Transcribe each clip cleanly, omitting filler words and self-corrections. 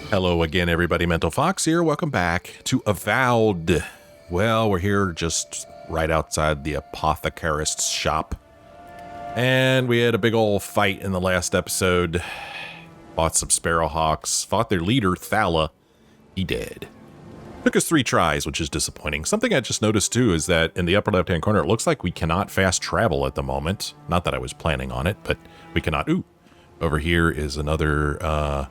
Hello again, everybody. Mental Fox here. Welcome back to Avowed. Well, we're here just right outside the Apothecarist's shop. And we had a big old fight in the last episode. Fought some Sparrowhawks. Fought their leader, Thala. He dead. Took us 3 tries, which is disappointing. Something I just noticed, too, is that in the upper left-hand corner, it looks like we cannot fast travel at the moment. Not that I was planning on it, but we cannot. Ooh. Over here is another,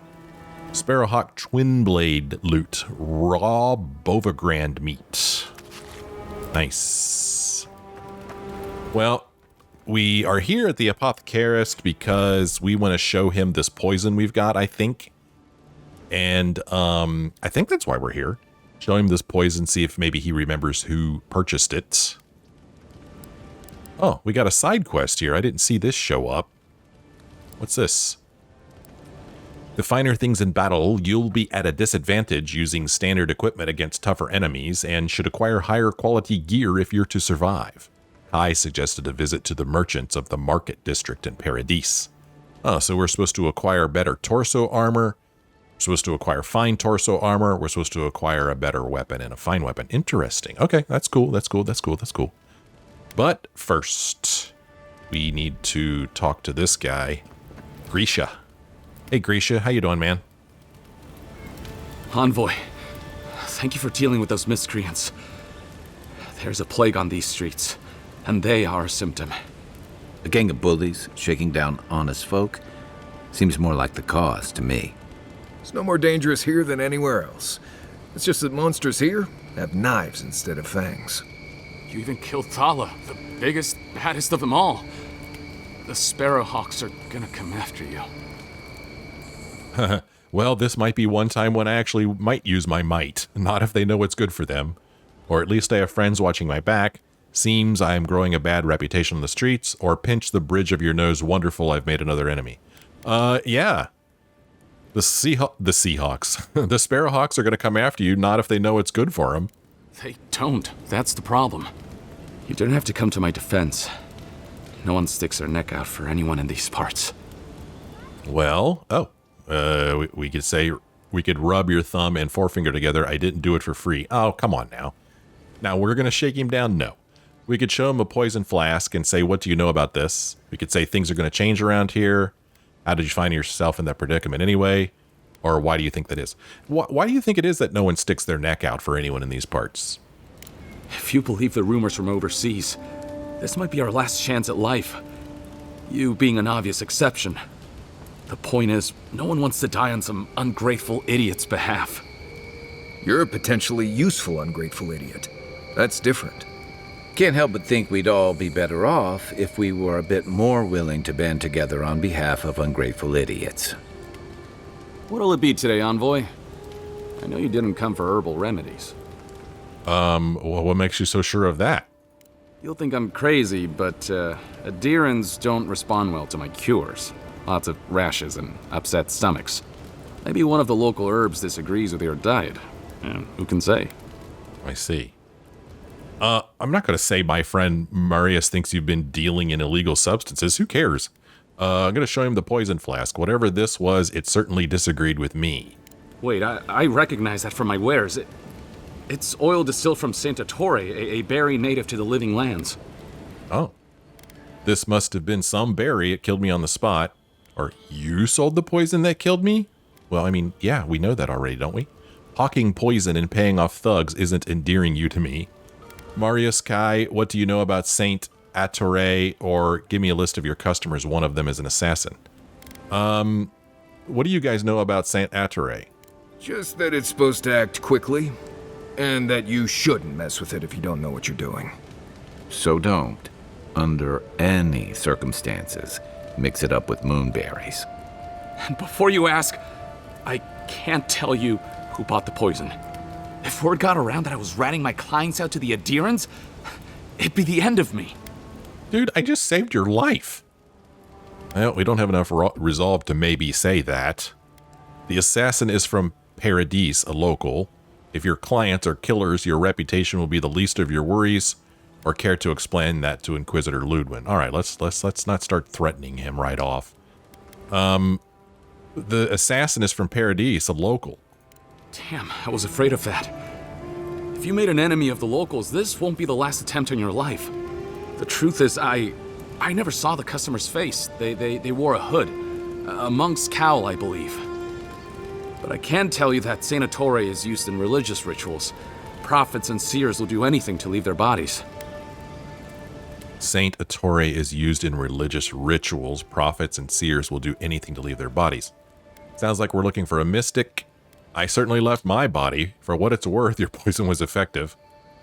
Sparrowhawk Twin Blade loot. Raw Bovagrand meat. Nice. Well, we are here at the Apothecarist because we want to show him this poison we've got, I think. And I think that's why we're here. Show him this poison, see if maybe he remembers who purchased it. Oh, we got a side quest here. I didn't see this show up. What's this? The finer things in battle, you'll be at a disadvantage using standard equipment against tougher enemies and should acquire higher quality gear if you're to survive. Kai suggested a visit to the merchants of the market district in Paradis. Oh, so we're supposed to acquire better torso armor. We're supposed to acquire fine torso armor. We're supposed to acquire a better weapon and a fine weapon. Interesting. Okay, that's cool. That's cool. That's cool. That's cool. But first, we need to talk to this guy, Grisha. Hey, Grisha, how you doing, man? Envoy, thank you for dealing with those miscreants. There's a plague on these streets, and they are a symptom. A gang of bullies shaking down honest folk seems more like the cause to me. It's no more dangerous here than anywhere else. It's just that monsters here have knives instead of fangs. You even killed Thala, the biggest, baddest of them all. The Sparrowhawks are gonna come after you. Well, this might be one time when I actually might use my might. Not if they know what's good for them. Or at least I have friends watching my back. Seems I am growing a bad reputation on the streets. Or pinch the bridge of your nose. Wonderful, I've made another enemy. Yeah. The Seahawks. The Sparrowhawks are going to come after you, not if they know it's good for them. They don't. That's the problem. You don't have to come to my defense. No one sticks their neck out for anyone in these parts. Well, we could say we could rub your thumb and forefinger together. I didn't do it for free. Oh, come on now. Now we're going to shake him down? No. We could show him a poison flask and say, what do you know about this? We could say things are going to change around here. How did you find yourself in that predicament anyway? Or why do you think that is? Why do you think it is that no one sticks their neck out for anyone in these parts? If you believe the rumors from overseas, this might be our last chance at life. You being an obvious exception. The point is, no one wants to die on some ungrateful idiot's behalf. You're a potentially useful ungrateful idiot. That's different. Can't help but think we'd all be better off if we were a bit more willing to band together on behalf of ungrateful idiots. What'll it be today, Envoy? I know you didn't come for herbal remedies. Well, what makes you so sure of that? You'll think I'm crazy, but adherents don't respond well to my cures. Lots of rashes and upset stomachs. Maybe one of the local herbs disagrees with your diet. Who can say? I see. I'm not going to say my friend Marius thinks you've been dealing in illegal substances. Who cares? I'm going to show him the poison flask. Whatever this was, it certainly disagreed with me. Wait, I recognize that from my wares. It's oil distilled from Santa Torre, a berry native to the Living Lands. Oh. This must have been some berry. It killed me on the spot. Or you sold the poison that killed me? Well, I mean, yeah, we know that already, don't we? Hawking poison and paying off thugs isn't endearing you to me. Marius, Kai, what do you know about Saint Attore? Or give me a list of your customers. One of them is an assassin. What do you guys know about Saint Attore? Just that it's supposed to act quickly, and that you shouldn't mess with it if you don't know what you're doing. So don't, under any circumstances, mix it up with moonberries. And before you ask, I can't tell you who bought the poison. If word got around that I was ratting my clients out to the adherents, it'd be the end of me. Dude, I just saved your life. Well, we don't have enough resolve to maybe say that. The assassin is from Paradis, a local. If your clients are killers, your reputation will be the least of your worries. Or care to explain that to Inquisitor Ludwin? All right, let's not start threatening him right off. The assassin is from Paradis, a local. Damn, I was afraid of that. If you made an enemy of the locals, this won't be the last attempt in your life. The truth is, I never saw the customer's face. They wore a hood. A monk's cowl, I believe. But I can tell you that Saint Ettore is used in religious rituals. Prophets and seers will do anything to leave their bodies. Saint Ettore is used in religious rituals. Prophets and seers will do anything to leave their bodies. Sounds like we're looking for a mystic. I certainly left my body. For what it's worth, your poison was effective.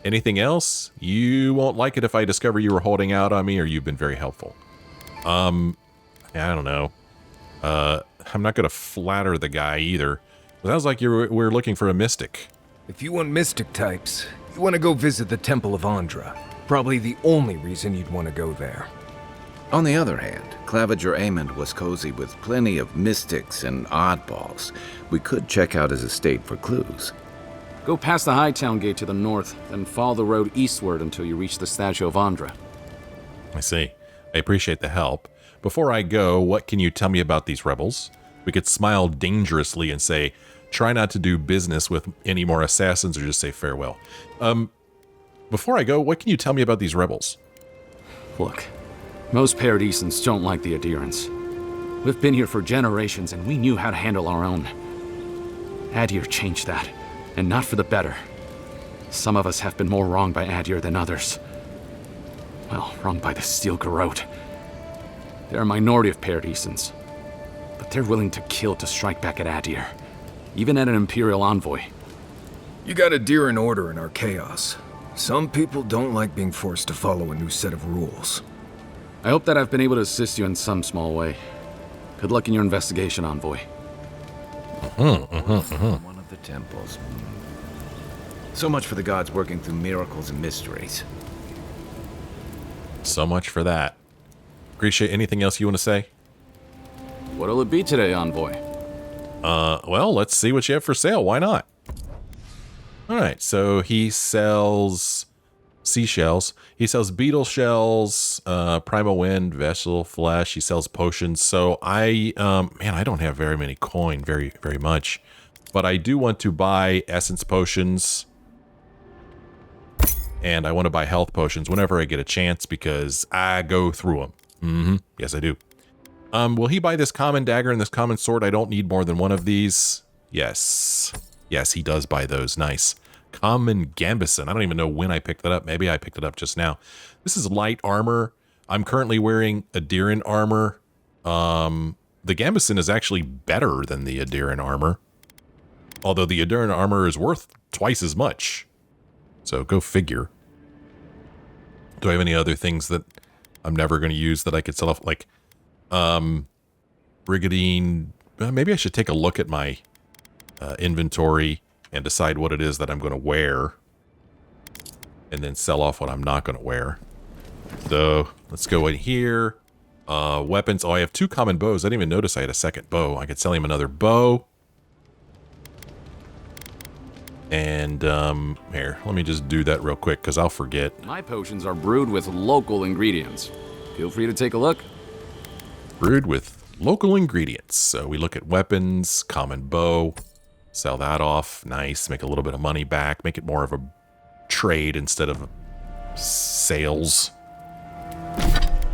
Anything else? You won't like it if I discover you were holding out on me, or you've been very helpful. I don't know. I'm not going to flatter the guy either. It sounds like we're looking for a mystic. If you want mystic types, you want to go visit the Temple of Andra. Probably the only reason you'd want to go there. On the other hand, Claviger Amond was cozy with plenty of mystics and oddballs. We could check out his estate for clues. Go past the Hightown Gate to the north, then follow the road eastward until you reach the statue of Andra. I see. I appreciate the help. Before I go, what can you tell me about these rebels? We could smile dangerously and say, try not to do business with any more assassins, or just say farewell. Before I go, what can you tell me about these rebels? Look, most Paradisans don't like the adherents. We've been here for generations, and we knew how to handle our own. Adir changed that, and not for the better. Some of us have been more wronged by Adir than others. Well, wronged by the Steel Garrote. They're a minority of Paradisans, but they're willing to kill to strike back at Adir, even at an Imperial envoy. You got Adir in order in our chaos. Some people don't like being forced to follow a new set of rules. I hope that I've been able to assist you in some small way. Good luck in your investigation, envoy. One of the temples. So much for the gods working through miracles and mysteries. So much for that. Appreciate anything else you want to say? What'll it be today, envoy? Well, let's see what you have for sale. Why not? All right, so he sells seashells. He sells beetle shells, primal wind, vessel flesh. He sells potions. So I don't have very many coin, very much. But I do want to buy essence potions. And I want to buy health potions whenever I get a chance because I go through them. Yes, I do. Will he buy this common dagger and this common sword? I don't need more than one of these. Yes. Yes, he does buy those. Nice. Common Gambison. I don't even know when I picked that up. Maybe I picked it up just now. This is light armor. I'm currently wearing Adiran armor. The Gambison is actually better than the Adiran armor. Although the Adiran armor is worth twice as much. So go figure. Do I have any other things that I'm never going to use that I could sell off? Like, Brigandine. Maybe I should take a look at my inventory and decide what it is that I'm going to wear. And then sell off what I'm not going to wear. So let's go in here. Weapons. Oh, I have 2 common bows. I didn't even notice I had a second bow. I could sell him another bow. And here, let me just do that real quick because I'll forget. My potions are brewed with local ingredients. Feel free to take a look. Brewed with local ingredients. So we look at weapons, common bow, sell that off. Nice. Make a little bit of money back. Make it more of a trade instead of sales.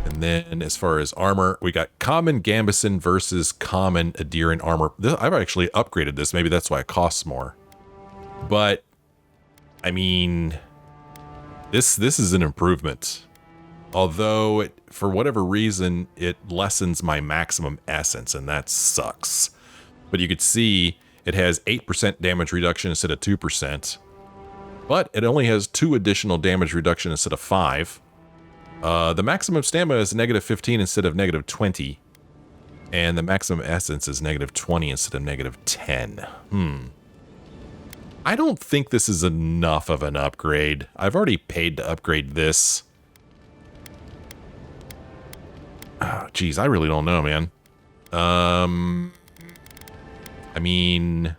And then as far as armor, we got common Gambison versus common Adiran armor. I've actually upgraded this. Maybe that's why it costs more. But, I mean, this is an improvement. Although, for whatever reason, it lessens my maximum essence, and that sucks. But you could see it has 8% damage reduction instead of 2%. But it only has 2 additional damage reduction instead of 5. The maximum stamina is negative 15 instead of negative 20. And the maximum essence is negative 20 instead of negative 10. I don't think this is enough of an upgrade. I've already paid to upgrade this. Oh, geez, I really don't know, man. I mean...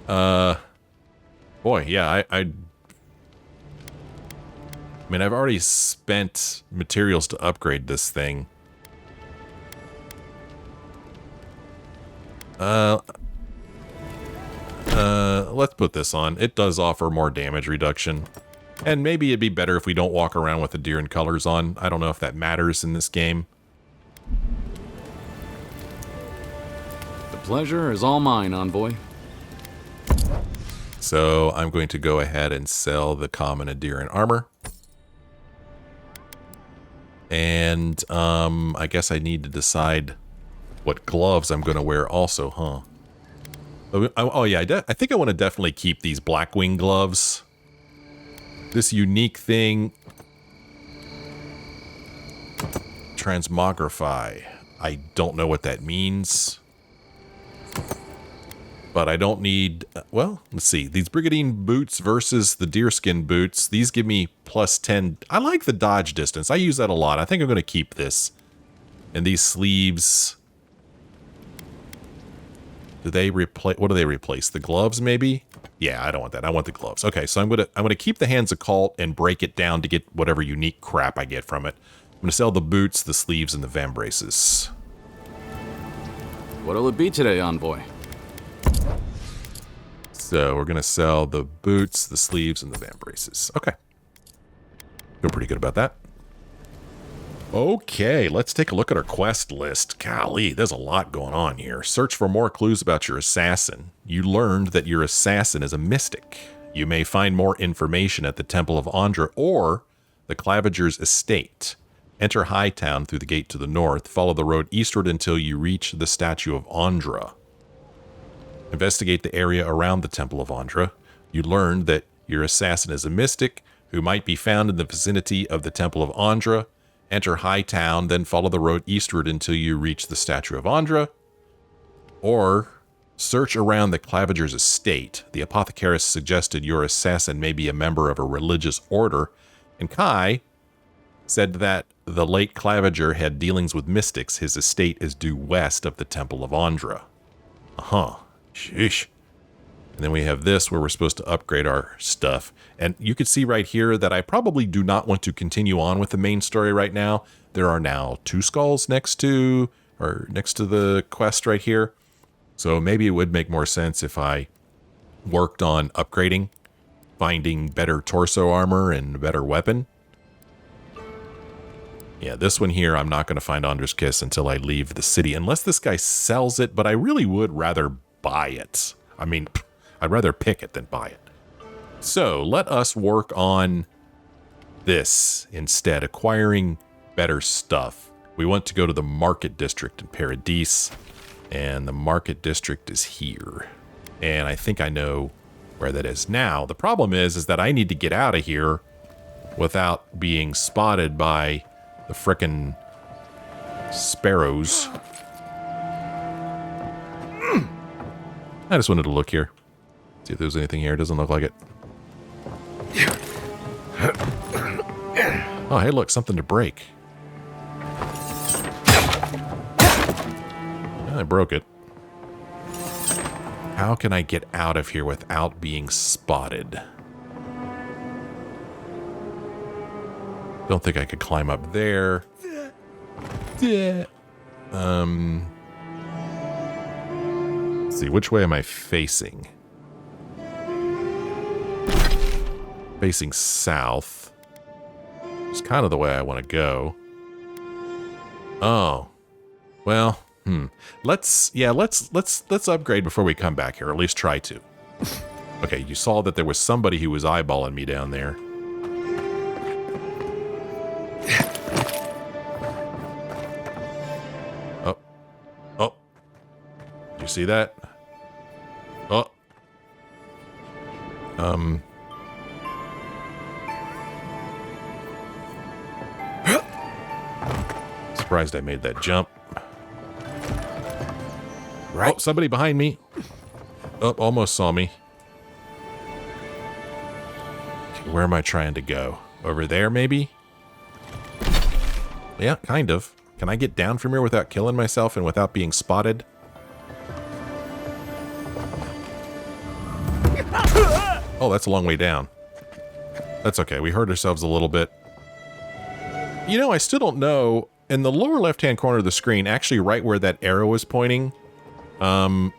boy, yeah, I mean, I've already spent materials to upgrade this thing. let's put this on. It does offer more damage reduction. And maybe it'd be better if we don't walk around with the deer and colors on. I don't know if that matters in this game. The pleasure is all mine, Envoy. So I'm going to go ahead and sell the common Adirian armor. And I guess I need to decide what gloves I'm going to wear also, huh? Oh yeah, I think I want to definitely keep these Blackwing gloves. This unique thing. Transmogrify. I don't know what that means. But I don't need, well, let's see. These Brigandine boots versus the deerskin boots. These give me plus 10. I like the dodge distance. I use that a lot. I think I'm going to keep this. And these sleeves. Do they replace, what do they replace? The gloves maybe? Yeah, I don't want that. I want the gloves. Okay, so I'm going to keep the Hands of Cult and break it down to get whatever unique crap I get from it. I'm going to sell the boots, the sleeves, and the vambraces. What'll it be today, Envoy? So we're going to sell the boots, the sleeves, and the vambraces. Okay. Feel pretty good about that. Okay, let's take a look at our quest list. Golly, there's a lot going on here. Search for more clues about your assassin. You learned that your assassin is a mystic. You may find more information at the Temple of Andra or the Clavager's estate. Enter Hightown through the gate to the north. Follow the road eastward until you reach the statue of Andra. Investigate the area around the Temple of Andra. You learned that your assassin is a mystic who might be found in the vicinity of the Temple of Andra. Enter Hightown, then follow the road eastward until you reach the statue of Andra. Or search around the Clavager's estate. The Apothecarist suggested your assassin may be a member of a religious order, and Kai said that the late Clavager had dealings with mystics. His estate is due west of the Temple of Andra. Uh-huh. Sheesh. And then we have this where we're supposed to upgrade our stuff. And you can see right here that I probably do not want to continue on with the main story right now. There are now 2 skulls next to the quest right here. So maybe it would make more sense if I worked on upgrading, finding better torso armor and better weapon. Yeah, this one here, I'm not going to find Andra's Kiss until I leave the city, unless this guy sells it, but I really would rather buy it. I mean, I'd rather pick it than buy it. So let us work on this instead, acquiring better stuff. We want to go to the market district in Paradis, and the market district is here. And I think I know where that is now. The problem is that I need to get out of here without being spotted by the frickin' sparrows. I just wanted to look here. See if there's anything here. It doesn't look like it. Oh, hey, look, something to break. I broke it. How can I get out of here without being spotted? Don't think I could climb up there. Let's see, which way am I facing? Facing south. It's kind of the way I want to go. Oh. Well, Let's upgrade before we come back here, or at least try to. Okay, you saw that there was somebody who was eyeballing me down there. Oh. Did you see that? Oh. Surprised I made that jump. Right. Oh, somebody behind me. Oh, almost saw me. Where am I trying to go? Over there, maybe? Yeah, kind of. Can I get down from here without killing myself and without being spotted? Oh, that's a long way down. That's okay. We hurt ourselves a little bit. You know, I still don't know. In the lower left-hand corner of the screen, actually right where that arrow is pointing, gone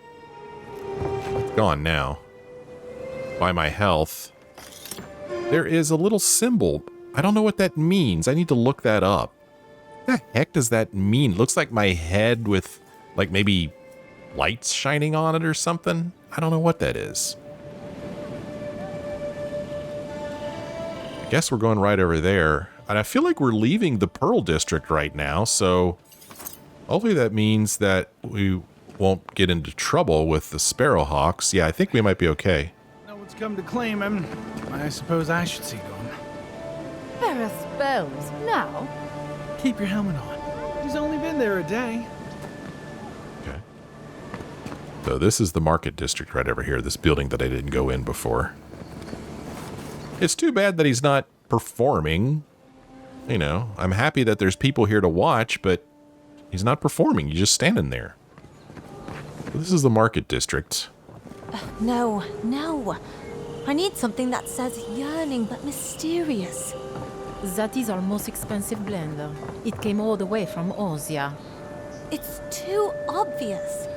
now. by my health. There is a little symbol. I don't know what that means. I need to look that up. What the heck does that mean? Looks like my head with like maybe lights shining on it or something. I don't know what that is. I guess we're going right over there. And I feel like we're leaving the Pearl District right now, so hopefully that means that we won't get into trouble with the Sparrowhawks. Yeah, I think we might be okay. No one's come to claim him. I suppose I should see to him. There are spells now. Keep your helmet on. He's only been there a day. Okay. So this is the Market District right over here, this building that I didn't go in before. It's too bad that he's not performing. You know, I'm happy that there's people here to watch, but he's not performing. He's just standing there. So this is the Market District. No. I need something that says yearning but mysterious. That is our most expensive blend. It came all the way from Ozia. It's too obvious.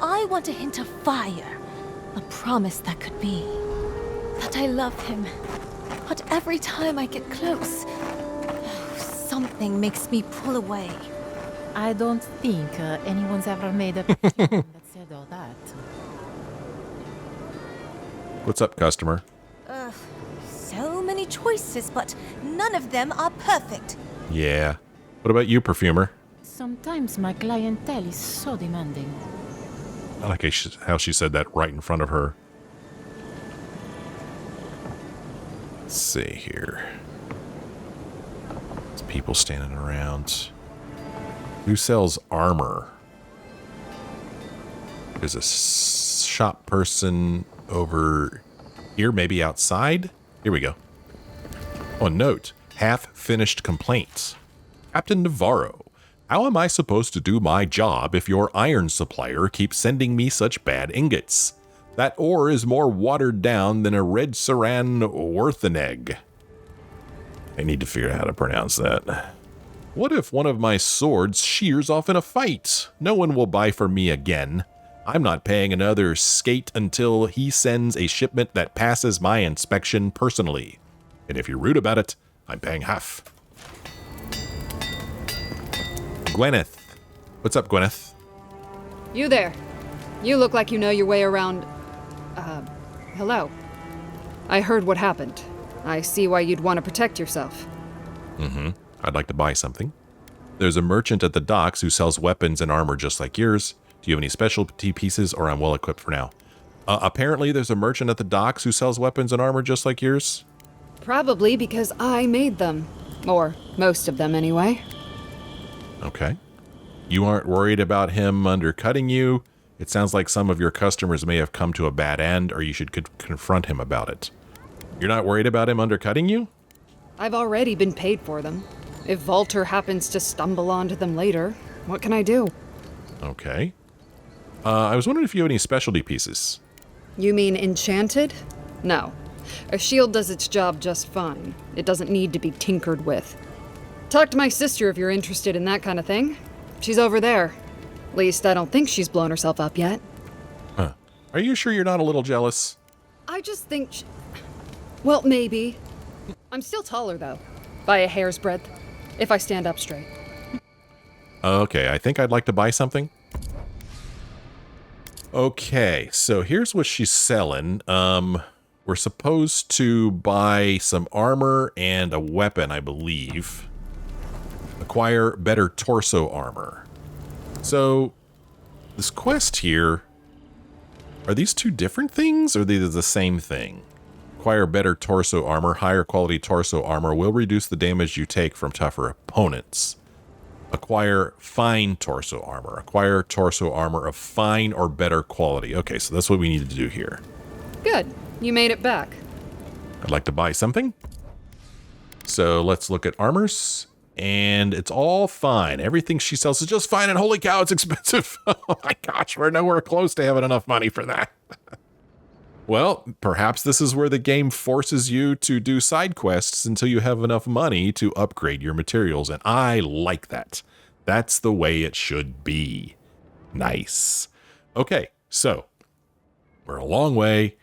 I want a hint of fire. A promise that could be. That I love him. But every time I get close, something makes me pull away. I don't think anyone's ever made a that said all that. What's up, customer? So many choices, but none of them are perfect. Yeah. What about you, perfumer? Sometimes my clientele is so demanding. I like how she said that right in front of her. Let's see here. There's people standing around. Who sells armor? There's a shop person over here, maybe outside. Here we go. Oh, note, half-finished complaints. Captain Navarro, how am I supposed to do my job if your iron supplier keeps sending me such bad ingots? That ore is more watered down than a red saran worth an egg. I need to figure out how to pronounce that. What if one of my swords shears off in a fight? No one will buy from me again. I'm not paying another skate until he sends a shipment that passes my inspection personally. And if you're rude about it, I'm paying half. Gwyneth. What's up, Gwyneth? You there. You look like you know your way around... hello. I heard what happened. I see why you'd want to protect yourself. Mm-hmm. I'd like to buy something. There's a merchant at the docks who sells weapons and armor just like yours. Do you have any specialty pieces, or I'm well equipped for now? Apparently there's a merchant at the docks who sells weapons and armor just like yours. Probably because I made them. Or most of them, anyway. Okay. You aren't worried about him undercutting you? It sounds like some of your customers may have come to a bad end, or you should confront him about it. You're not worried about him undercutting you? I've already been paid for them. If Volter happens to stumble onto them later, what can I do? Okay. I was wondering if you have any specialty pieces. You mean enchanted? No. A shield does its job just fine. It doesn't need to be tinkered with. Talk to my sister if you're interested in that kind of thing. She's over there. At least I don't think she's blown herself up yet. Huh. Are you sure you're not a little jealous? I just think well, maybe. I'm still taller, though. By a hair's breadth. If I stand up straight. Okay, I think I'd like to buy something. Okay, so here's what she's selling. We're supposed to buy some armor and a weapon, I believe. Acquire better torso armor. So, this quest here, are these two different things, or are they the same thing? Acquire better torso armor. Higher quality torso armor will reduce the damage you take from tougher opponents. Acquire fine torso armor. Acquire torso armor of fine or better quality. Okay, so that's what we need to do here. Good. You made it back. I'd like to buy something. So let's look at armors. And it's all fine. Everything she sells is just fine. And holy cow, it's expensive. Oh my gosh, we're nowhere close to having enough money for that. Well, perhaps this is where the game forces you to do side quests until you have enough money to upgrade your materials, and I like that. That's the way it should be. Nice. Okay, so we're a long way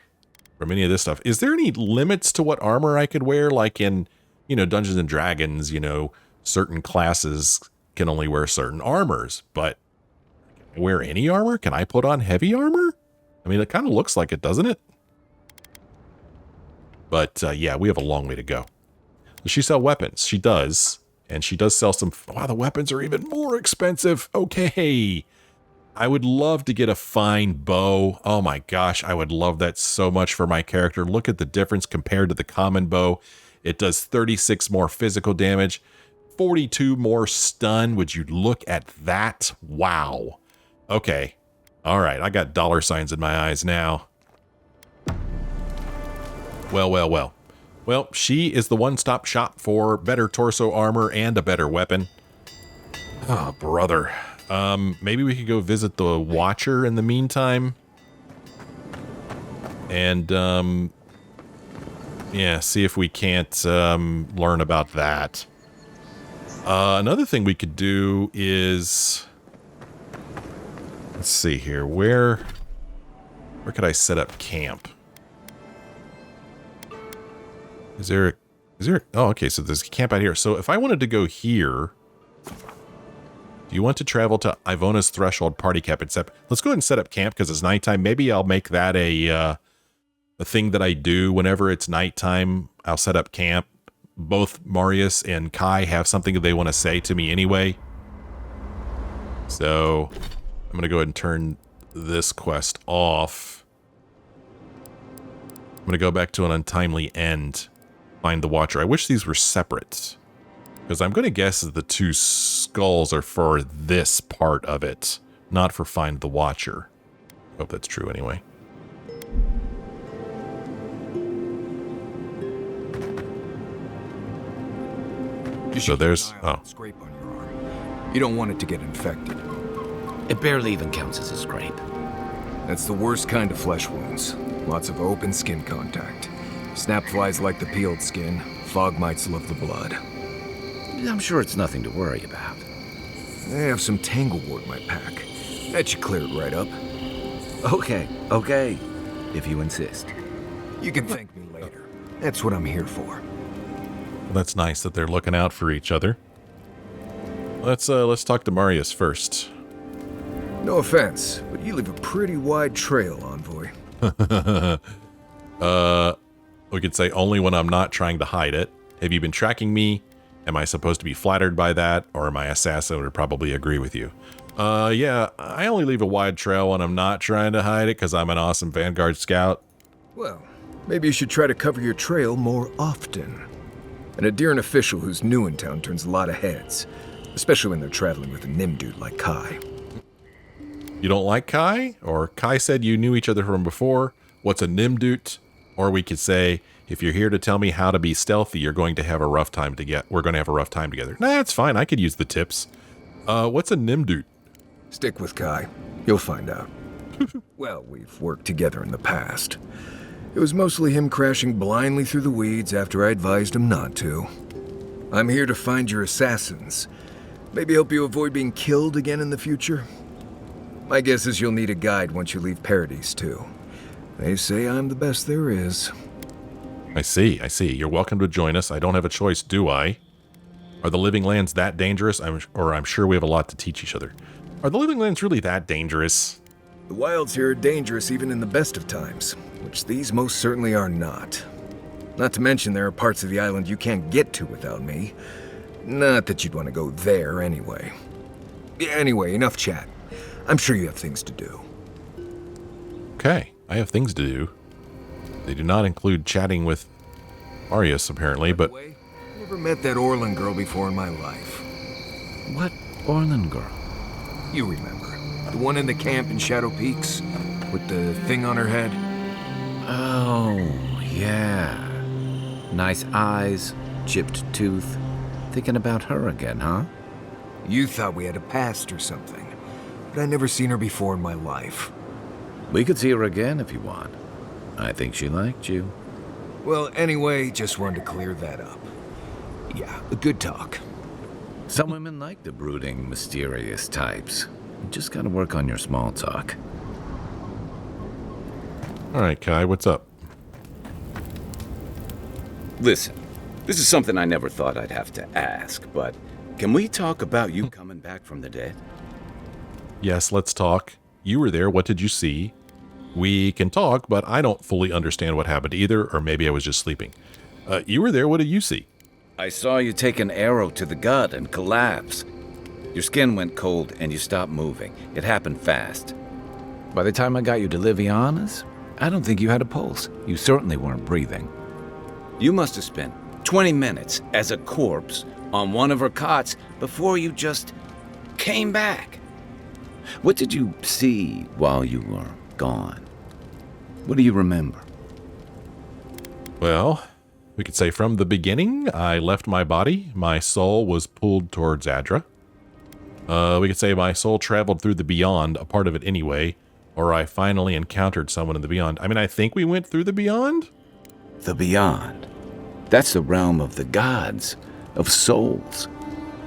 from any of this stuff. Is there any limits to what armor I could wear? Like in, Dungeons and Dragons, certain classes can only wear certain armors, but can I wear any armor? Can I put on heavy armor? I mean, it kind of looks like it, doesn't it? But yeah, we have a long way to go. Does she sell weapons? She does. And she does sell some... Wow, the weapons are even more expensive. Okay. I would love to get a fine bow. Oh my gosh, I would love that so much for my character. Look at the difference compared to the common bow. It does 36 more physical damage, 42 more stun. Would you look at that? Wow. Okay. All right, I got dollar signs in my eyes now. Well, well, well. Well, she is the one-stop shop for better torso armor and a better weapon. Oh, brother. Maybe we could go visit the Watcher in the meantime. And, yeah, see if we can't, learn about that. Another thing we could do is... Let's see here. Where could I set up camp? Is there... Oh, okay, so there's a camp out here. So if I wanted to go here... Do you want to travel to Ivona's Threshold party camp? Let's go ahead and set up camp because it's nighttime. Maybe I'll make that a thing that I do whenever it's nighttime. I'll set up camp. Both Marius and Kai have something that they want to say to me anyway. So I'm going to go ahead and turn this quest off. I'm going to go back to an untimely end. Find the Watcher. I wish these were separate. Because I'm going to guess that the two skulls are for this part of it, not for Find the Watcher. Hope that's true anyway. So there's... Oh. Scrape on your arm. You don't want it to get infected. It barely even counts as a scrape. That's the worst kind of flesh wounds. Lots of open skin contact. Snap flies like the peeled skin. Fog mites love the blood. I'm sure it's nothing to worry about. I have some tanglewort in my pack. That should clear it right up. Okay. If you insist. You can thank me later. That's what I'm here for. That's nice that they're looking out for each other. Let's talk to Marius first. No offense, but you leave a pretty wide trail, Envoy. We could say only when I'm not trying to hide it. Have you been tracking me? Am I supposed to be flattered by that? Or my assassin would probably agree with you. Yeah, I only leave a wide trail when I'm not trying to hide it because I'm an awesome Vanguard scout. Well, maybe you should try to cover your trail more often. An Adheran official who's new in town turns a lot of heads, especially when they're traveling with a Nim dude like Kai. You don't like Kai? Or Kai said you knew each other from before? What's a Nim dude? Or we could say, if you're here to tell me how to be stealthy, we're going to have a rough time together. Nah, it's fine. I could use the tips. What's a Nimdut? Stick with Kai. You'll find out. Well, we've worked together in the past. It was mostly him crashing blindly through the weeds after I advised him not to. I'm here to find your assassins. Maybe help you avoid being killed again in the future. My guess is you'll need a guide once you leave Paradis, too. They say I'm the best there is. I see. You're welcome to join us. I don't have a choice, do I? Are the Living Lands that dangerous? I'm sure we have a lot to teach each other. Are the Living Lands really that dangerous? The wilds here are dangerous even in the best of times, which these most certainly are not. Not to mention there are parts of the island you can't get to without me. Not that you'd want to go there anyway. Anyway, enough chat. I'm sure you have things to do. Okay, I have things to do. They do not include chatting with Marius, apparently, but... By the way, never met that Orlan girl before in my life. What Orlan girl? You remember. The one in the camp in Shadow Peaks? With the thing on her head? Oh, yeah. Nice eyes, chipped tooth. Thinking about her again, huh? You thought we had a past or something. But I never seen her before in my life. We could see her again if you want. I think she liked you. Well, anyway, just wanted to clear that up. Yeah, a good talk. Some women like the brooding, mysterious types. You just gotta work on your small talk. All right, Kai, what's up? Listen, this is something I never thought I'd have to ask, but can we talk about you coming back from the dead? Yes, let's talk. You were there. What did you see? We can talk, but I don't fully understand what happened either, or maybe I was just sleeping. You were there. What did you see? I saw you take an arrow to the gut and collapse. Your skin went cold and you stopped moving. It happened fast. By the time I got you to Liviana's, I don't think you had a pulse. You certainly weren't breathing. You must have spent 20 minutes as a corpse on one of her cots before you just came back. What did you see while you were gone? What do you remember? Well, we could say from the beginning, I left my body. My soul was pulled towards Adra. We could say my soul traveled through the beyond, a part of it anyway, or I finally encountered someone in the beyond. I mean, I think we went through the beyond? The beyond. That's the realm of the gods, of souls.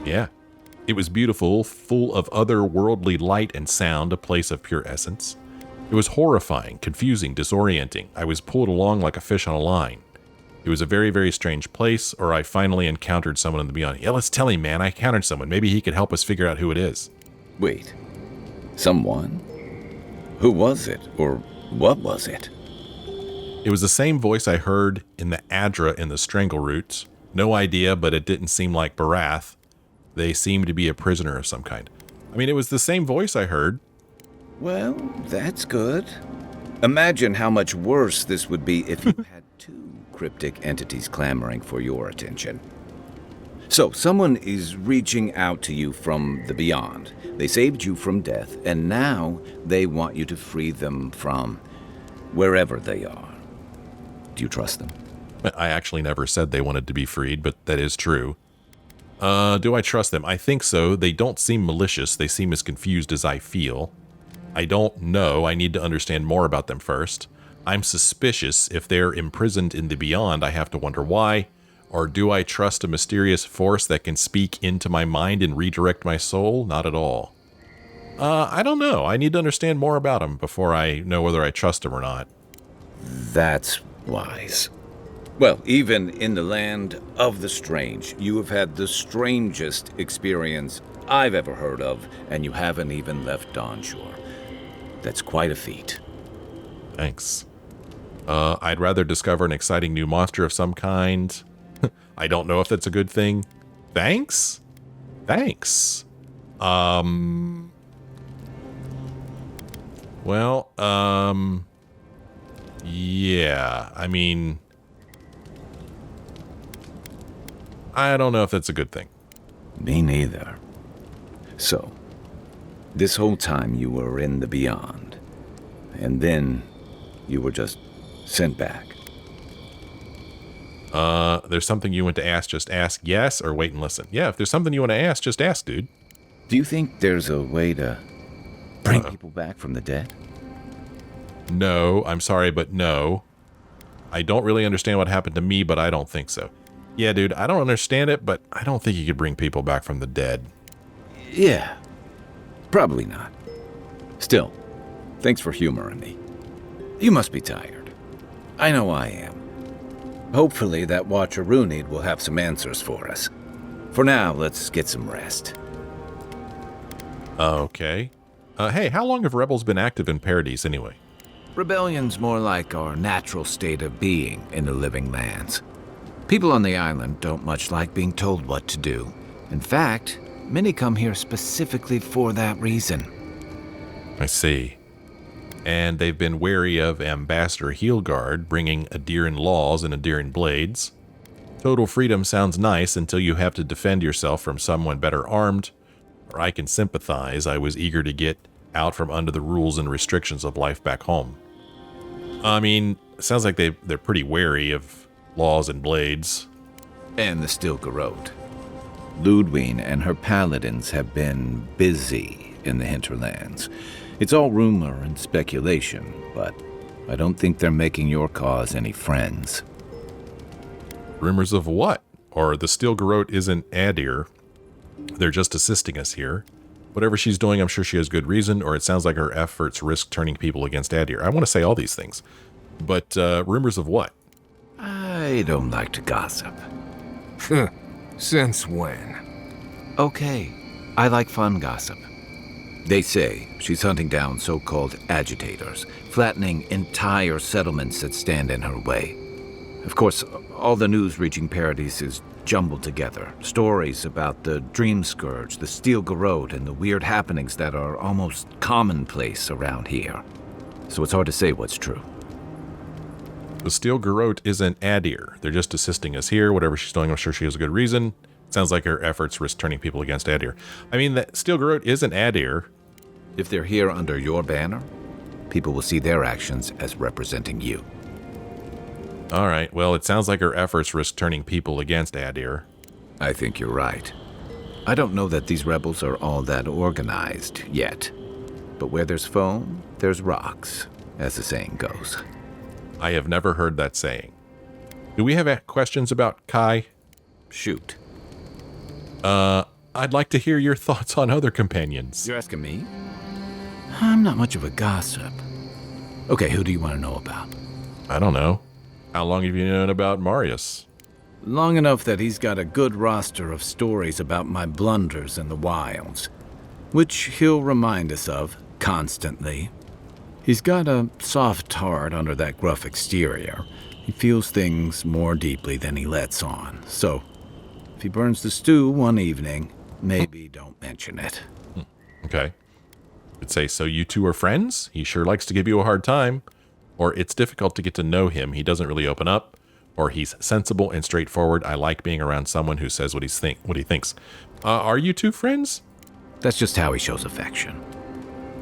Yeah. It was beautiful, full of otherworldly light and sound, a place of pure essence. It was horrifying, confusing, disorienting. I was pulled along like a fish on a line. It was a very, very strange place, or I finally encountered someone in the beyond. Yeah, let's tell him, man. I encountered someone. Maybe he could help us figure out who it is. Wait. Someone? Who was it? Or what was it? It was the same voice I heard in the Adra in the Strangle Roots. No idea, but it didn't seem like Barath. They seemed to be a prisoner of some kind. I mean, it was the same voice I heard. Well, that's good. Imagine how much worse this would be if you had two cryptic entities clamoring for your attention. So, someone is reaching out to you from the beyond. They saved you from death, and now they want you to free them from wherever they are. Do you trust them? I actually never said they wanted to be freed, but that is true. Do I trust them? I think so. They don't seem malicious. They seem as confused as I feel. I don't know. I need to understand more about them first. I'm suspicious. If they're imprisoned in the beyond, I have to wonder why. Or do I trust a mysterious force that can speak into my mind and redirect my soul? Not at all. I don't know. I need to understand more about them before I know whether I trust them or not. That's wise. Well, even in the land of the strange, you have had the strangest experience I've ever heard of, and you haven't even left Dawnshore. That's quite a feat. Thanks. I'd rather discover an exciting new monster of some kind. I don't know if that's a good thing. Thanks? Thanks. Well, yeah, I mean, I don't know if that's a good thing. Me neither. So, this whole time you were in the beyond, and then you were just sent back. There's something you want to ask, just ask yes, or wait and listen. Yeah, if there's something you want to ask, just ask, dude. Do you think there's a way to bring people back from the dead? No, I'm sorry, but no. I don't really understand what happened to me, but I don't think so. Yeah, dude, I don't understand it, but I don't think you could bring people back from the dead. Yeah, probably not. Still, thanks for humoring me. You must be tired. I know I am. Hopefully that Watcher Runid will have some answers for us. For now, let's get some rest. Okay. Hey, how long have rebels been active in Paradis anyway? Rebellion's more like our natural state of being in the living lands. People on the island don't much like being told what to do. In fact, many come here specifically for that reason. I see. And they've been wary of Ambassador Heelguard bringing Aderan laws and Aderan blades. Total freedom sounds nice until you have to defend yourself from someone better armed. Or I can sympathize. I was eager to get out from under the rules and restrictions of life back home. I mean, it sounds like they're pretty wary of laws and blades. And the Stilgarrote. Ludwine and her paladins have been busy in the hinterlands. It's all rumor and speculation, but I don't think they're making your cause any friends. Rumors of what? Or the Stilgarrote isn't Adir. They're just assisting us here. Whatever she's doing, I'm sure she has good reason, or it sounds like her efforts risk turning people against Adir. I want to say all these things. But rumors of what? I don't like to gossip. Since when? Okay, I like fun gossip. They say she's hunting down so-called agitators, flattening entire settlements that stand in her way. Of course, all the news reaching Paradis is jumbled together. Stories about the Dream Scourge, the Steel Garrote, and the weird happenings that are almost commonplace around here. So it's hard to say what's true. The Steel Garrote isn't Adir. They're just assisting us here. Whatever she's doing, I'm sure she has a good reason. Sounds like her efforts risk turning people against Adir. I mean, the Steel Garrote isn't Adir. If they're here under your banner, people will see their actions as representing you. All right, well, it sounds like her efforts risk turning people against Adir. I think you're right. I don't know that these rebels are all that organized yet. But where there's foam, there's rocks, as the saying goes. I have never heard that saying. Do we have questions about Kai? Shoot. I'd like to hear your thoughts on other companions. You're asking me? I'm not much of a gossip. Okay, who do you want to know about? I don't know. How long have you known about Marius? Long enough that he's got a good roster of stories about my blunders in the wilds, which he'll remind us of constantly. He's got a soft heart under that gruff exterior. He feels things more deeply than he lets on. So, if he burns the stew one evening, maybe don't mention it. Okay. Could say, so you two are friends? He sure likes to give you a hard time. Or it's difficult to get to know him. He doesn't really open up. Or he's sensible and straightforward. I like being around someone who says what he thinks. Are you two friends? That's just how he shows affection.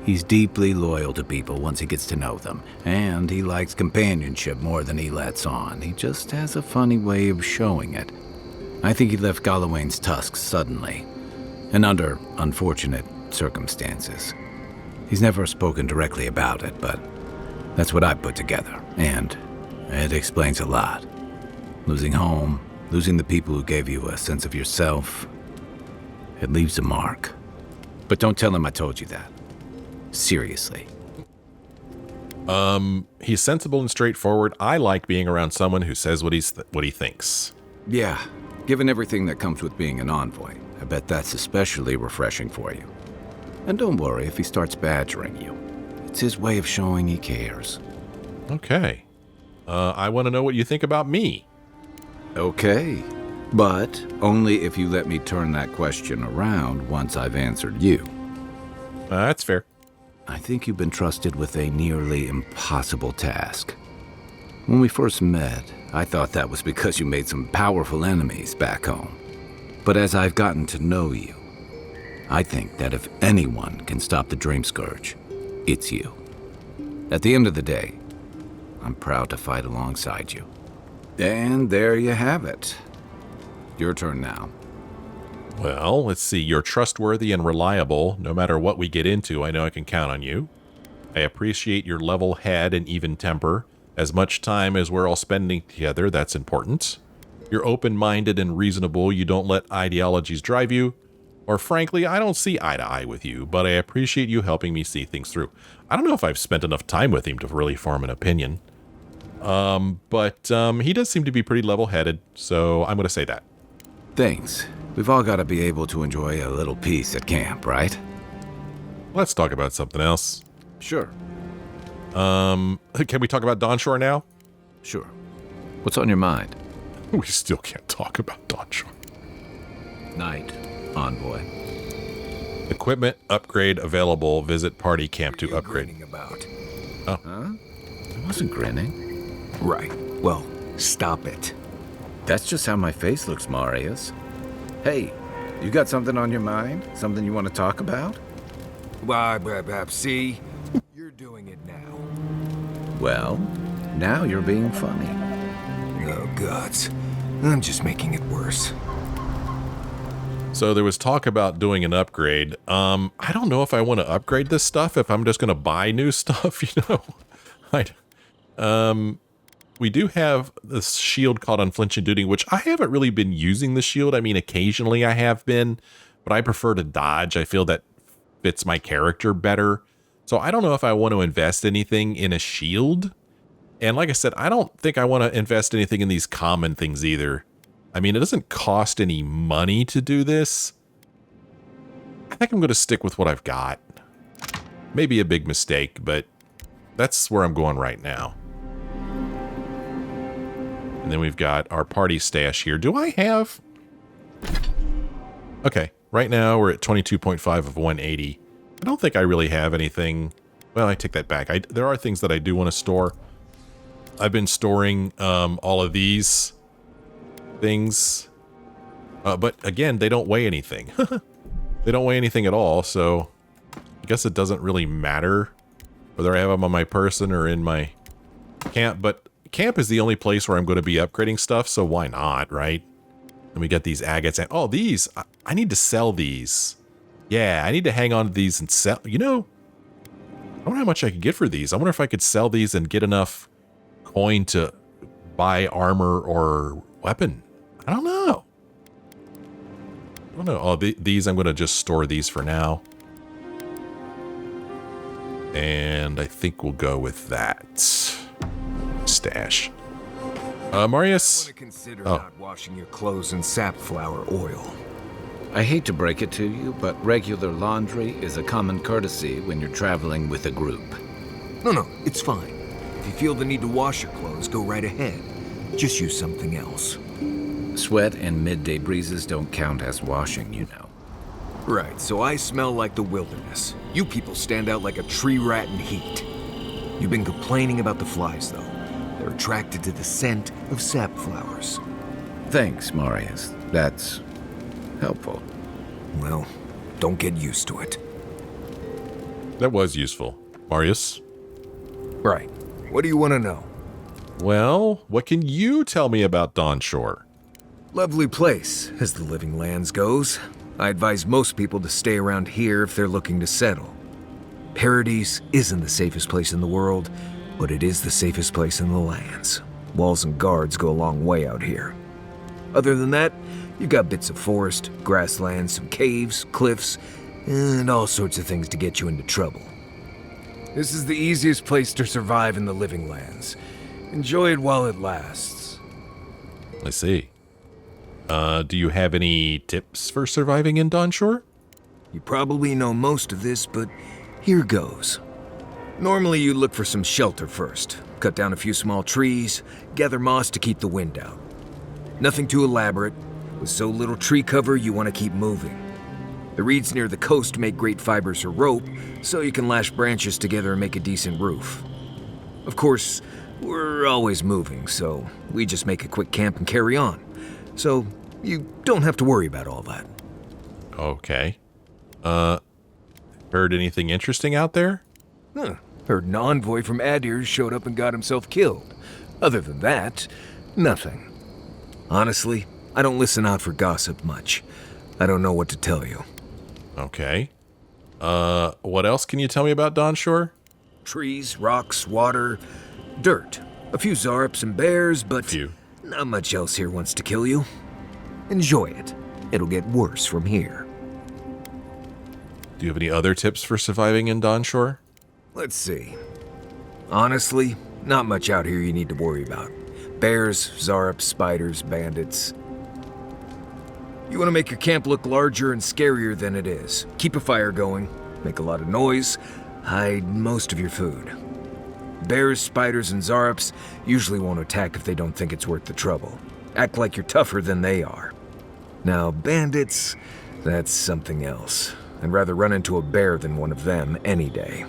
He's deeply loyal to people once he gets to know them, and he likes companionship more than he lets on. He just has a funny way of showing it. I think he left Galawain's tusks suddenly, and under unfortunate circumstances. He's never spoken directly about it, but that's what I put together, and it explains a lot. Losing home, losing the people who gave you a sense of yourself, it leaves a mark. But don't tell him I told you that. Seriously. He's sensible and straightforward. I like being around someone who says what he thinks. Yeah, given everything that comes with being an envoy, I bet that's especially refreshing for you. And don't worry if he starts badgering you. It's his way of showing he cares. Okay. I want to know what you think about me. Okay, but only if you let me turn that question around once I've answered you. That's fair. I think you've been trusted with a nearly impossible task. When we first met, I thought that was because you made some powerful enemies back home. But as I've gotten to know you, I think that if anyone can stop the Dream Scourge, it's you. At the end of the day, I'm proud to fight alongside you. And there you have it. Your turn now. Well, let's see. You're trustworthy and reliable. No matter what we get into, I know I can count on you. I appreciate your level head and even temper. As much time as we're all spending together, that's important. You're open-minded and reasonable. You don't let ideologies drive you. Or frankly, I don't see eye to eye with you, but I appreciate you helping me see things through. I don't know if I've spent enough time with him to really form an opinion. But he does seem to be pretty level-headed, so I'm going to say that. Thanks. We've all got to be able to enjoy a little peace at camp, right? Let's talk about something else. Sure. Can we talk about Dawnshore now? Sure. What's on your mind? We still can't talk about Dawnshore. Night, envoy. Equipment upgrade available. Visit party camp to upgrade. About? Oh. Huh? I wasn't grinning. Right. Well, stop it. That's just how my face looks, Marius. Hey, you got something on your mind? Something you want to talk about? See? You're doing it now. Well, now you're being funny. Oh, gods. I'm just making it worse. So there was talk about doing an upgrade. I don't know if I want to upgrade this stuff, if I'm just going to buy new stuff, you know. We do have this shield called Unflinching Duty, which I haven't really been using the shield. I mean, occasionally I have been, but I prefer to dodge. I feel that fits my character better. So I don't know if I want to invest anything in a shield. And like I said, I don't think I want to invest anything in these common things either. I mean, it doesn't cost any money to do this. I think I'm going to stick with what I've got. Maybe a big mistake, but that's where I'm going right now. And then we've got our party stash here. Do I have... Okay, right now we're at 22.5 of 180. I don't think I really have anything... Well, I take that back. There are things that I do want to store. I've been storing all of these things. But again, they don't weigh anything. They don't weigh anything at all, so I guess it doesn't really matter whether I have them on my person or in my camp. But camp is the only place where I'm going to be upgrading stuff, so why not, right? And we got these agates. And oh, these. I need to sell these. Yeah, I need to hang on to these and sell. You know, I wonder how much I could get for these. I wonder if I could sell these and get enough coin to buy armor or weapon. I don't know. I don't know. Oh, these, I'm going to just store these for now. And I think we'll go with that. Stash. Marius. I want to consider not washing your clothes in safflower oil. I hate to break it to you, but regular laundry is a common courtesy when you're traveling with a group. No, it's fine. If you feel the need to wash your clothes, go right ahead. Just use something else. Sweat and midday breezes don't count as washing, you know. Right, so I smell like the wilderness. You people stand out like a tree rat in heat. You've been complaining about the flies, though. They're attracted to the scent of sap flowers. Thanks, Marius. That's helpful. Well, don't get used to it. That was useful. Marius? Right. What do you want to know? Well, what can you tell me about Dawnshore? Lovely place, as the Living Lands goes. I advise most people to stay around here if they're looking to settle. Paradis isn't the safest place in the world, but it is the safest place in the lands. Walls and guards go a long way out here. Other than that, you've got bits of forest, grasslands, some caves, cliffs, and all sorts of things to get you into trouble. This is the easiest place to survive in the Living Lands. Enjoy it while it lasts. I see. Do you have any tips for surviving in Dawnshore? You probably know most of this, but here goes. Normally you look for some shelter first. Cut down a few small trees, gather moss to keep the wind out. Nothing too elaborate. With so little tree cover, you want to keep moving. The reeds near the coast make great fibers for rope, so you can lash branches together and make a decent roof. Of course, we're always moving, so we just make a quick camp and carry on. So you don't have to worry about all that. Okay. Heard anything interesting out there? Heard an envoy from Adir showed up and got himself killed. Other than that, nothing. Honestly, I don't listen out for gossip much. I don't know what to tell you. Okay. What else can you tell me about Dawnshore? Trees, rocks, water, dirt. A few Zarps and bears, but not much else here wants to kill you. Enjoy it. It'll get worse from here. Do you have any other tips for surviving in Dawnshore? Let's see. Honestly, not much out here you need to worry about. Bears, Zarps, spiders, bandits. You want to make your camp look larger and scarier than it is. Keep a fire going, make a lot of noise, hide most of your food. Bears, spiders, and Zarps usually won't attack if they don't think it's worth the trouble. Act like you're tougher than they are. Now, bandits, that's something else. I'd rather run into a bear than one of them any day.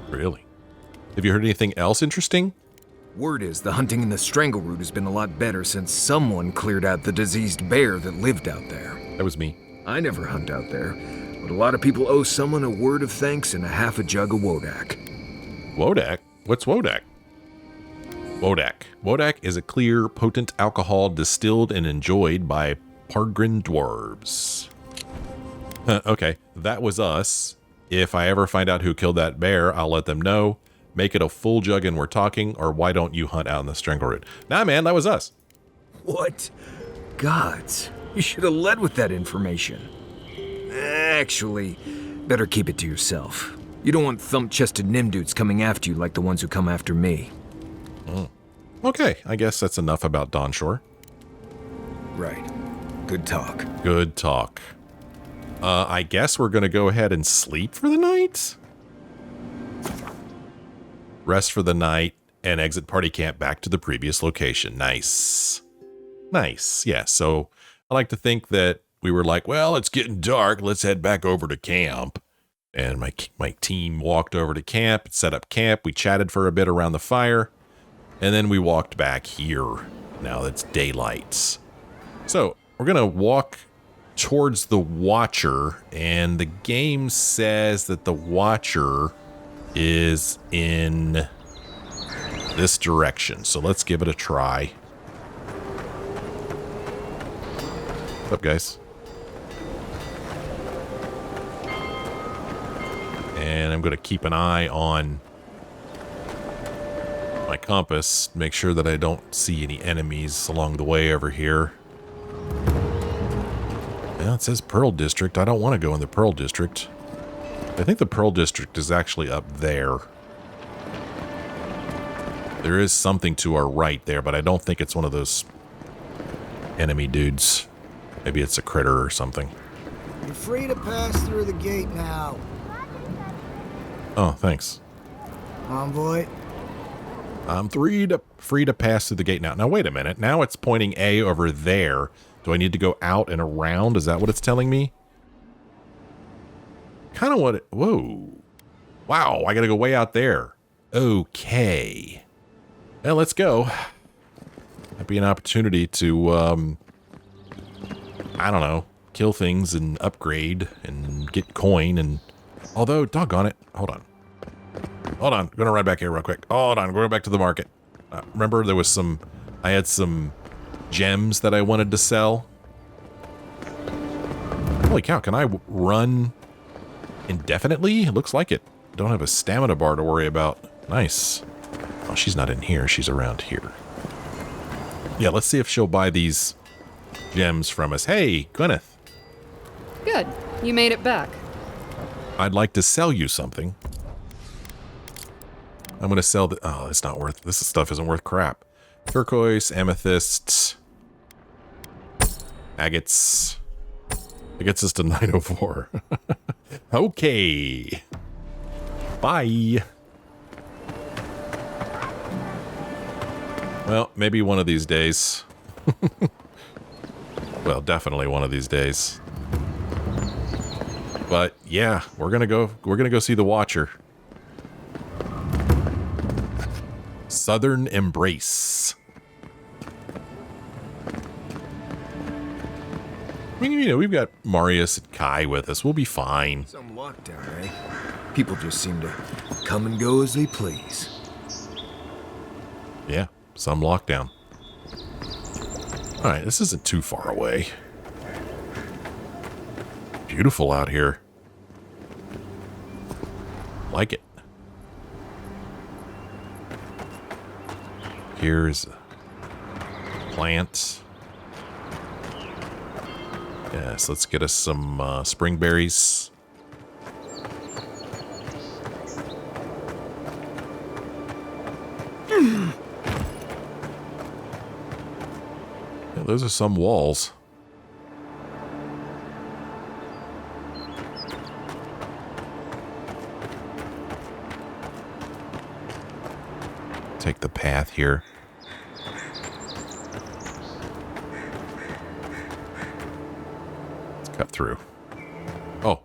Really? Have you heard anything else interesting? Word is the hunting in the Strangleroot has been a lot better since someone cleared out the diseased bear that lived out there. That was me. I never hunt out there, but a lot of people owe someone a word of thanks and a half a jug of Wodak. Wodak? What's Wodak? Wodak is a clear, potent alcohol distilled and enjoyed by Pargrin dwarves. Okay, that was us. If I ever find out who killed that bear, I'll let them know. Make it a full jug and we're talking, or why don't you hunt out in the Strangleroot? Nah, man, that was us. What? Gods, you should have led with that information. Actually, better keep it to yourself. You don't want thump-chested Nimdudes coming after you like the ones who come after me. Okay, I guess that's enough about Dawnshore. Right. Good talk. Good talk. I guess we're going to go ahead and sleep for the night? Rest for the night and exit party camp back to the previous location. Nice. Nice. Yeah, so I like to think that we were like, well, it's getting dark. Let's head back over to camp. And my team walked over to camp, set up camp. We chatted for a bit around the fire. And then we walked back here. Now it's daylight. So we're going to walk towards the Watcher. And the game says that the Watcher is in this direction. So let's give it a try. What's up, guys? And I'm going to keep an eye on my compass, make sure that I don't see any enemies along the way over here. Well, it says Pearl District. I don't want to go in the Pearl District. I think the Pearl District is actually up there. There is something to our right there, but I don't think it's one of those enemy dudes. Maybe it's a critter or something. You're free to pass through the gate now. Oh, thanks. Envoy. I'm free to pass through the gate now. Now, wait a minute. Now it's pointing A over there. Do I need to go out and around? Is that what it's telling me? Kind of what it... Whoa. Wow, I gotta go way out there. Okay. Well, let's go. That'd be an opportunity to, I don't know, kill things and upgrade and get coin and... Although, doggone it. Hold on. Hold on. I'm going to run back here real quick. Hold on. Going back to the market. Remember there was some... I had some gems that I wanted to sell. Holy cow. Can I run indefinitely? It looks like it. Don't have a stamina bar to worry about. Nice. Oh, she's not in here. She's around here. Yeah, let's see if she'll buy these gems from us. Hey, Gwyneth. Good. You made it back. I'd like to sell you something. I'm going to sell the... Oh, it's not worth... This stuff isn't worth crap. Turquoise, amethyst, agates. It gets us to 904. Okay. Bye. Well, maybe one of these days. Well, definitely one of these days. But yeah, we're gonna go see the Watcher. Southern Embrace. I mean, you know, we've got Marius and Kai with us. We'll be fine. Some lockdown, eh? People just seem to come and go as they please. Yeah, some lockdown. All right, this isn't too far away. Beautiful out here. Like it. Here's a plant. Yes, let's get us some spring berries. Yeah, those are some walls. Take the path here. Let's cut through. Oh.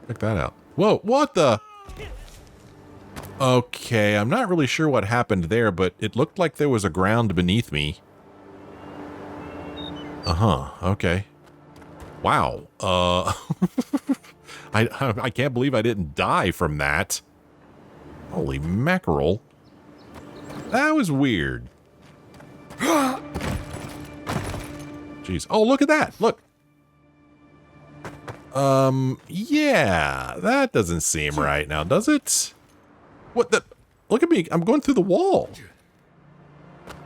Check that out. Whoa, what the? Okay, I'm not really sure what happened there, but it looked like there was a ground beneath me. Uh-huh, okay. Wow. I can't believe I didn't die from that. Holy mackerel. That was weird. Jeez. Oh, look at that. Look. Yeah. That doesn't seem right now, does it? What the? Look at me. I'm going through the wall.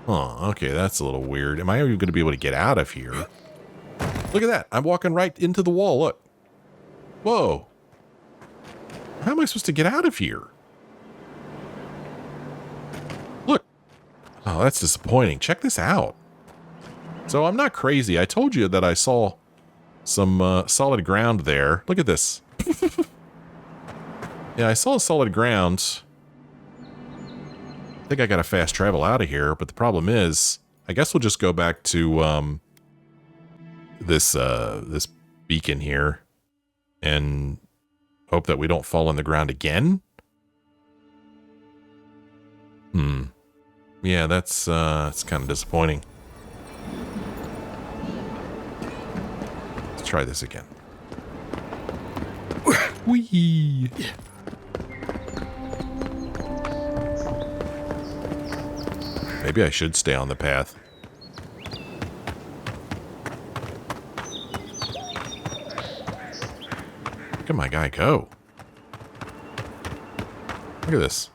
Oh, okay. That's a little weird. Am I even going to be able to get out of here? Look at that. I'm walking right into the wall. Look. Whoa. How am I supposed to get out of here? Oh, that's disappointing. Check this out. So I'm not crazy. I told you that I saw some solid ground there. Look at this. Yeah, I saw solid ground. I think I got to fast travel out of here, but the problem is, I guess we'll just go back to this beacon here and hope that we don't fall on the ground again. Yeah, that's kind of disappointing. Let's try this again. Whee! Maybe I should stay on the path. Look at my guy go. Look at this.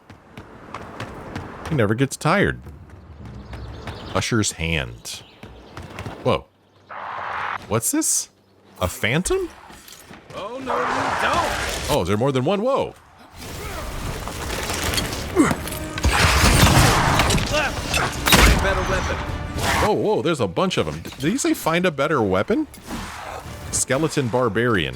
He never gets tired. Usher's hand. Whoa. What's this? A phantom? Oh, no, you don't! Oh, is there more than one? Whoa. Find a better weapon. Whoa, there's a bunch of them. Did he say find a better weapon? Skeleton barbarian.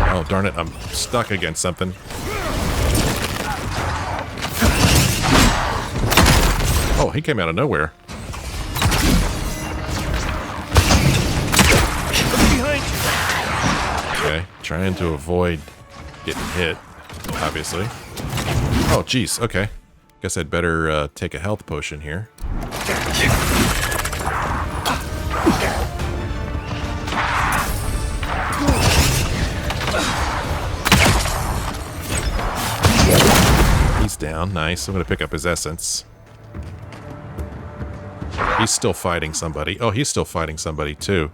Oh, darn it, I'm stuck against something. Oh, he came out of nowhere. Okay, trying to avoid getting hit, obviously. Oh, jeez, okay. Guess I'd better take a health potion here. He's down, nice. I'm gonna pick up his essence. He's still fighting somebody. Oh, he's still fighting somebody too.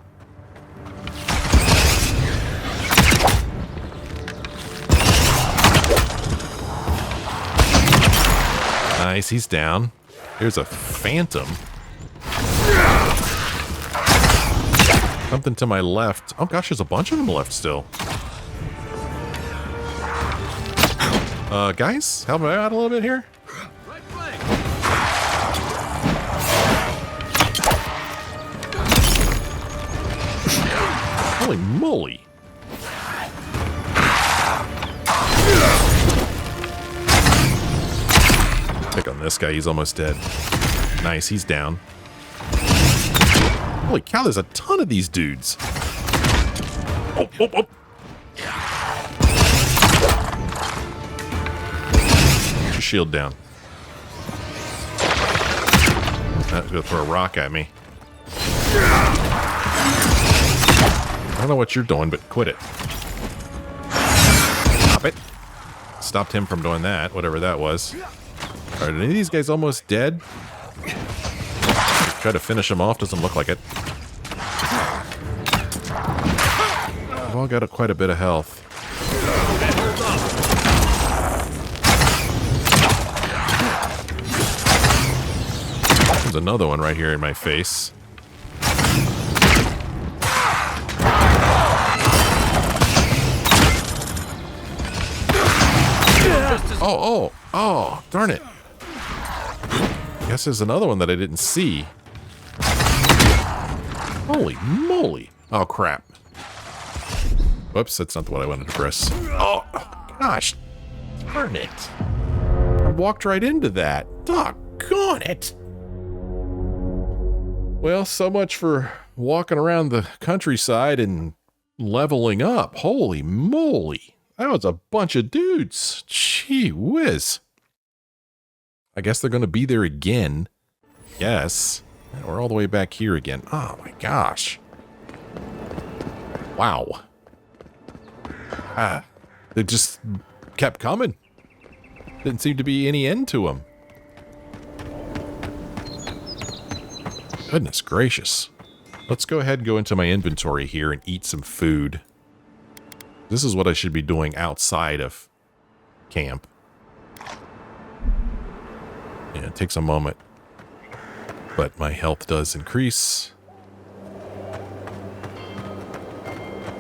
Nice, he's down. Here's a phantom. Something to my left. Oh gosh, there's a bunch of them left still. Guys, help me out a little bit here. Holy moly. Pick on this guy, he's almost dead. Nice, he's down. Holy cow, there's a ton of these dudes. Oh. Put your shield down. That's gonna throw a rock at me. I don't know what you're doing, but quit it. Stop it. Stopped him from doing that, whatever that was. Are any of these guys almost dead? Try to finish them off, doesn't look like it. I've all got quite a bit of health. There's another one right here in my face. Oh, darn it. Guess there's another one that I didn't see. Holy moly. Oh, crap. Whoops, that's not what I wanted to press. Oh, gosh. Darn it. I walked right into that. Doggone it. Well, so much for walking around the countryside and leveling up. Holy moly. That was a bunch of dudes. Gee whiz. I guess they're going to be there again. Yes. We're all the way back here again. Oh my gosh. Wow. They just kept coming. Didn't seem to be any end to them. Goodness gracious. Let's go ahead and go into my inventory here and eat some food. This is what I should be doing outside of camp. Yeah, it takes a moment. But my health does increase.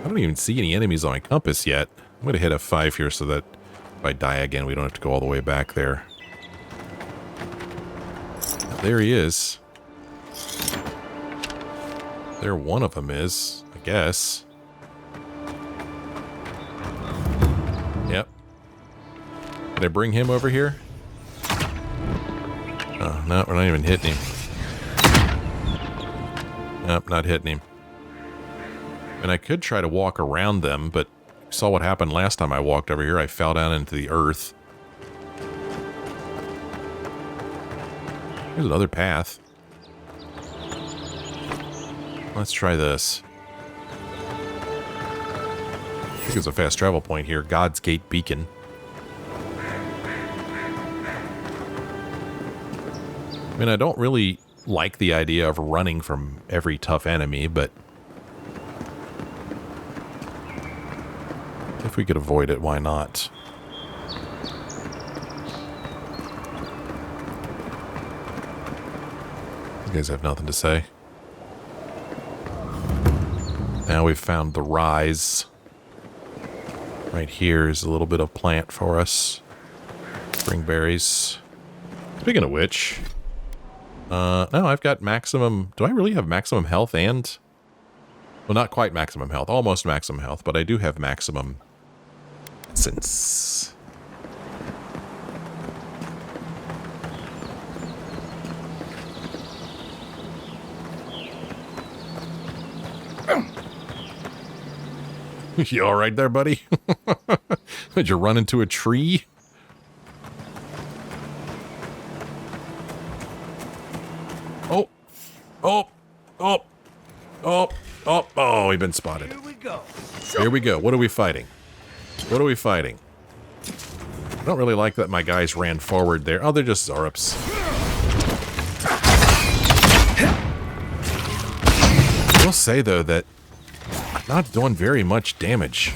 I don't even see any enemies on my compass yet. I'm going to hit F5 here so that if I die again, we don't have to go all the way back there. There he is. There one of them is, I guess. Yep. Can I bring him over here? Oh, no, we're not even hitting him. Nope, not hitting him. And I could try to walk around them, but you saw what happened last time I walked over here. I fell down into the earth. Here's another path. Let's try this. I think there's a fast travel point here. God's Gate Beacon. I mean, I don't really like the idea of running from every tough enemy, but if we could avoid it, why not? You guys have nothing to say. Now we've found the rise. Right here is a little bit of plant for us. Spring berries. Speaking of which, no, I've got maximum. Do I really have maximum health and? Well, not quite maximum health. Almost maximum health, but I do have maximum essence. You all right there, buddy? Did you run into a tree? Oh, oh, oh, oh, oh, oh, we've been spotted. Here we go. Here we go. What are we fighting? What are we fighting? I don't really like that my guys ran forward there. Oh, they're just Zorups. I will say, though, that I'm not doing very much damage.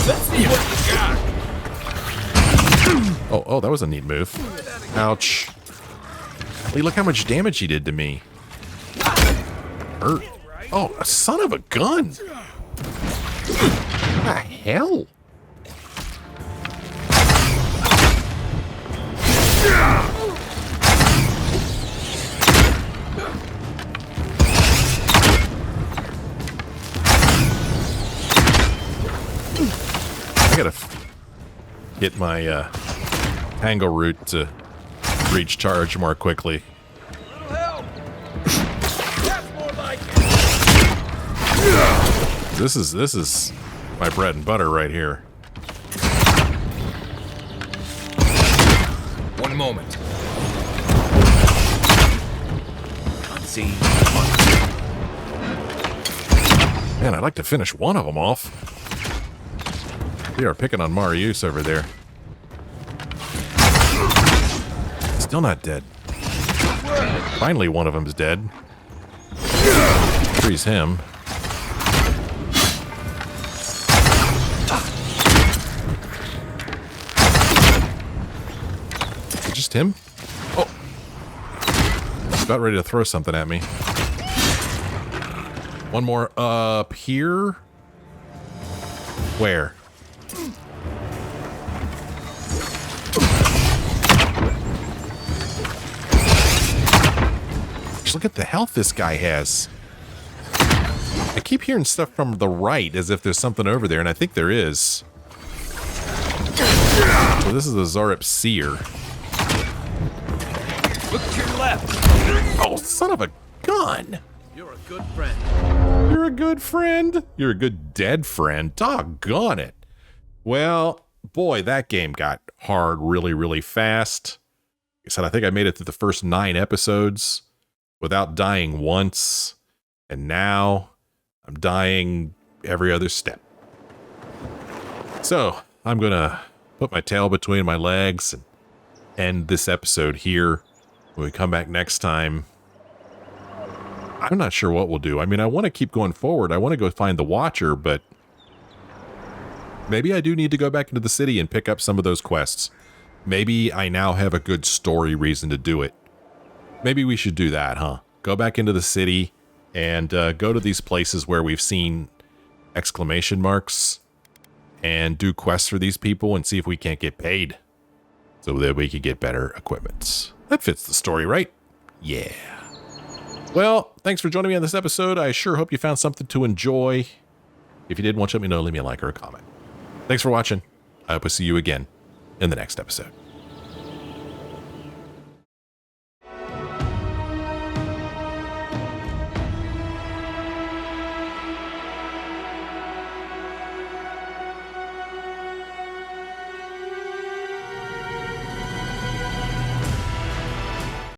Let's see what you got. Oh, that was a neat move. Ouch. Lee, look how much damage he did to me. Hurt. Oh, a son of a gun. What the hell? I gotta get my tangle root to recharge more quickly. This is my bread and butter right here. One moment. Unseen. Man, I'd like to finish one of them off. They are picking on Marius over there. Still not dead. Finally, one of them's dead. Freeze him. Is it just him? Oh. He's about ready to throw something at me. One more up here. Where? Look at the health this guy has. I keep hearing stuff from the right as if there's something over there, and I think there is. So this is a Zorup Seer. Look to your left. Oh, son of a gun! You're a good friend. You're a good friend? You're a good dead friend. Doggone it. Well, boy, that game got hard really, really fast. Like I said, I think I made it through the first 9 episodes without dying once, and now I'm dying every other step. So, I'm gonna put my tail between my legs and end this episode here. When we come back next time, I'm not sure what we'll do. I mean, I want to keep going forward. I want to go find the Watcher, but maybe I do need to go back into the city and pick up some of those quests. Maybe I now have a good story reason to do it. Maybe we should do that, huh? Go back into the city, and go to these places where we've seen exclamation marks and do quests for these people and see if we can't get paid so that we can get better equipment. That fits the story, right? Yeah. Well, thanks for joining me on this episode. I sure hope you found something to enjoy. If you did, want to let me know, leave me a like or a comment. Thanks for watching. I hope to see you again in the next episode.